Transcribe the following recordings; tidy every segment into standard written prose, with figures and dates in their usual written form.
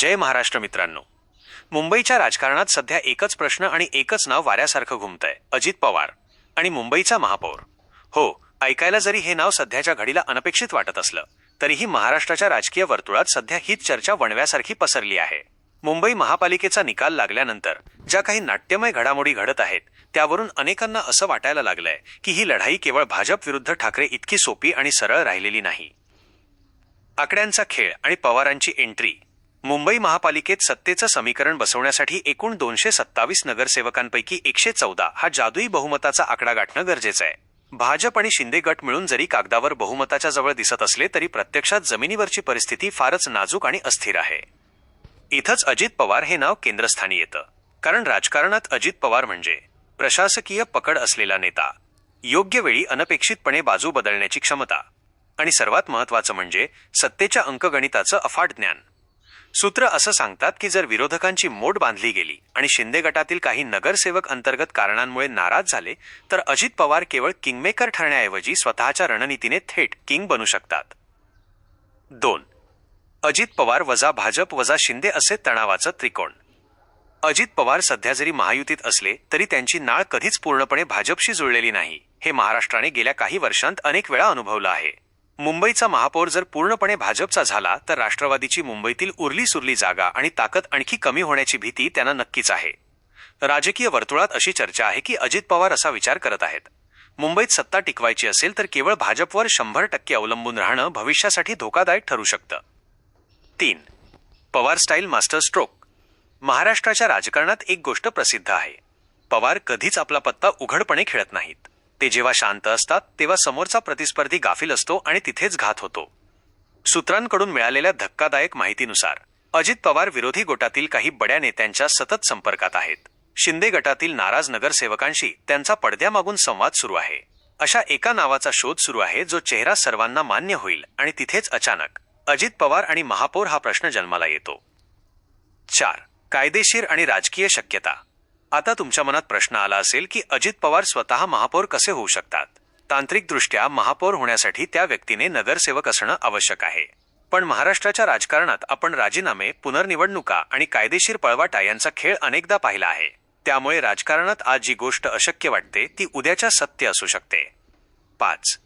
जय महाराष्ट्र मित्रांनो. मुंबईच्या राजकारणात सध्या एकच प्रश्न आणि एकच नाव वाऱ्यासारखं घुमतंय, अजित पवार आणि मुंबईचा महापौर. हो, ऐकायला जरी हे नाव सध्याच्या घडीला अनपेक्षित वाटत असलं तरीही महाराष्ट्राच्या राजकीय वर्तुळात सध्या हीच चर्चा वणव्यासारखी पसरली आहे. मुंबई महापालिकेचा निकाल लागल्यानंतर ज्या काही नाट्यमय घडामोडी घडत आहेत त्यावरून अनेकांना असं वाटायला लागलंय की ही लढाई केवळ भाजप विरुद्ध ठाकरे इतकी सोपी आणि सरळ राहिलेली नाही. आकड्यांचा खेळ आणि पवारांची एंट्री. मुंबई महापालिकेत सत्तेचं समीकरण बसवण्यासाठी एकूण 227 नगरसेवकांपैकी 114 हा जादुई बहुमताचा आकडा गाठणं गरजेचं आहे. भाजप आणि शिंदे गट मिळून जरी कागदावर बहुमताच्या जवळ दिसत असले तरी प्रत्यक्षात जमिनीवरची परिस्थिती फारच नाजूक आणि अस्थिर आहे. इथंच अजित पवार हे नाव केंद्रस्थानी येतं. कारण राजकारणात अजित पवार म्हणजे प्रशासकीय पकड असलेला नेता, योग्य वेळी अनपेक्षितपणे बाजू बदलण्याची क्षमता आणि सर्वात महत्त्वाचं म्हणजे सत्तेच्या अंकगणिताचं अफाट ज्ञान. सूत्र असं सांगतात की जर विरोधकांची मोड बांधली गेली आणि शिंदे गटातील काही नगरसेवक अंतर्गत कारणांमुळे नाराज झाले तर अजित पवार केवळ किंगमेकर ठरण्याऐवजी स्वतःच्या रणनीतीने थेट किंग बनू शकतात. 2. अजित पवार वजा भाजप वजा शिंदे असे तणावाचं त्रिकोण. अजित पवार सध्या जरी महायुतीत असले तरी त्यांची नाळ कधीच पूर्णपणे भाजपशी जुळलेली नाही. हे महाराष्ट्राने गेल्या काही वर्षांत अनेक वेळा अनुभवलं आहे. मुंबईचा महापौर जर पूर्णपणे भाजपचा झाला तर राष्ट्रवादीची मुंबईतील उरली सुरली जागा आणि ताकद आणखी कमी होण्याची भीती त्यांना नक्कीच आहे. राजकीय वर्तुळात अशी चर्चा आहे की अजित पवार असा विचार करत आहेत, मुंबईत सत्ता टिकवायची असेल तर केवळ भाजपवर 100% अवलंबून राहणं भविष्यासाठी धोकादायक ठरू शकतं. 3. Pawar style master stroke. महाराष्ट्राच्या राजकारणात एक गोष्ट प्रसिद्ध आहे, पवार कधीच आपला पत्ता उघडपणे खेळत नाहीत. ते जेव्हा शांत असतात तेव्हा समोरचा प्रतिस्पर्धी गाफील असतो आणि तिथेच घात होतो. सूत्रांकडून मिळालेल्या धक्कादायक माहितीनुसार अजित पवार विरोधी गटातील काही बड्या नेत्यांच्या सतत संपर्कात आहेत. शिंदे गटातील नाराज नगरसेवकांशी त्यांचा पडद्यामागून संवाद सुरू आहे. अशा एका नावाचा शोध सुरू आहे जो चेहरा सर्वांना मान्य होईल आणि तिथेच अचानक अजित पवार आणि महापौर हा प्रश्न जन्माला येतो. 4. कायदेशीर आणि राजकीय शक्यता. आता तुमच्या मनात प्रश्न आला असेल की अजित पवार स्वतः महापौर कसे होऊ शकतात. तांत्रिकदृष्ट्या महापौर होण्यासाठी त्या व्यक्तीने नगरसेवक असणं आवश्यक आहे. पण महाराष्ट्राच्या राजकारणात आपण राजीनामे, पुनर्निवडणुका आणि कायदेशीर पळवाटा यांचा खेळ अनेकदा पाहिला आहे. त्यामुळे राजकारणात आज जी गोष्ट अशक्य वाटते ती उद्याच्या सत्य असू शकते. 5.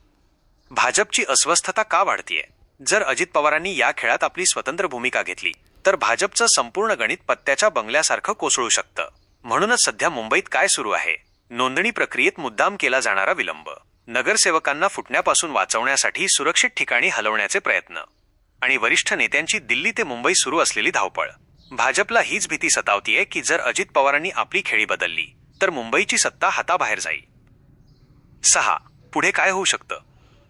भाजपची अस्वस्थता का वाढतीये. जर अजित पवारांनी या खेळात आपली स्वतंत्र भूमिका घेतली तर भाजपचं संपूर्ण गणित पत्त्याच्या बंगल्यासारखं कोसळू शकतं. म्हणूनच सध्या मुंबईत काय सुरू आहे, नोंदणी प्रक्रियेत मुद्दाम केला जाणारा विलंब, नगरसेवकांना फुटण्यापासून वाचवण्यासाठी सुरक्षित ठिकाणी हलवण्याचे प्रयत्न आणि वरिष्ठ नेत्यांची दिल्ली ते मुंबई सुरू असलेली धावपळ. भाजपला हीच भीती सतावतीये की जर अजित पवारांनी आपली खेळी बदलली तर मुंबईची सत्ता हाताबाहेर जाईल. 6. पुढे काय होऊ शकतं.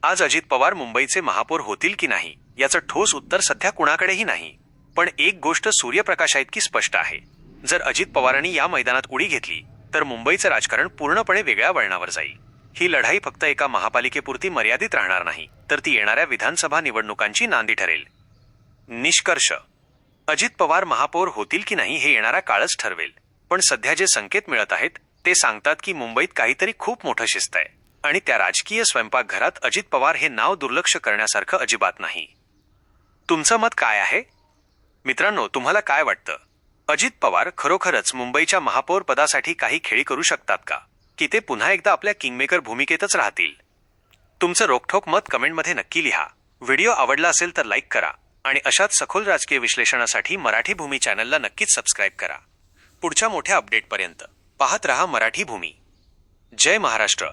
आज अजित पवार मुंबईचे महापौर होतील की नाही याचं ठोस उत्तर सध्या कुणाकडेही नाही. पण एक गोष्ट सूर्यप्रकाशा इतकी स्पष्ट आहे, जर अजित पवारांनी या मैदानात उडी घेतली तर मुंबईचं राजकारण पूर्णपणे वेगळ्या वळणावर जाईल. ही लढाई फक्त एका महापालिकेपुरती मर्यादित राहणार नाही तर ती येणाऱ्या विधानसभा निवडणुकांची नांदी ठरेल. निष्कर्ष. अजित पवार महापौर होतील की नाही हे येणारा काळच ठरवेल. पण सध्या जे संकेत मिळत आहेत ते सांगतात की मुंबईत काहीतरी खूप मोठं शिस्त आहे आणि त्या राजकीय स्वयंपाकघरात अजित पवार हे नाव दुर्लक्ष करण्यासारखं अजिबात नाही. तुमचं मत काय आहे मित्रांनो. तुम्हाला काय वाटतं, अजित पवार खरोखरच मुंबईच्या महापौर पदासाठी काही खेळी करू शकतात का, की ते पुन्हा एकदा आपल्या किंगमेकर भूमिकेतच राहतील. तुमचं रोखठोक मत कमेंटमध्ये नक्की लिहा. व्हिडिओ आवडला असेल तर लाईक करा आणि अशाच सखोल राजकीय विश्लेषणासाठी मराठी भूमी चॅनलला नक्कीच सबस्क्राईब करा. पुढच्या मोठ्या अपडेटपर्यंत पाहत रहा मराठी भूमी. जय महाराष्ट्र.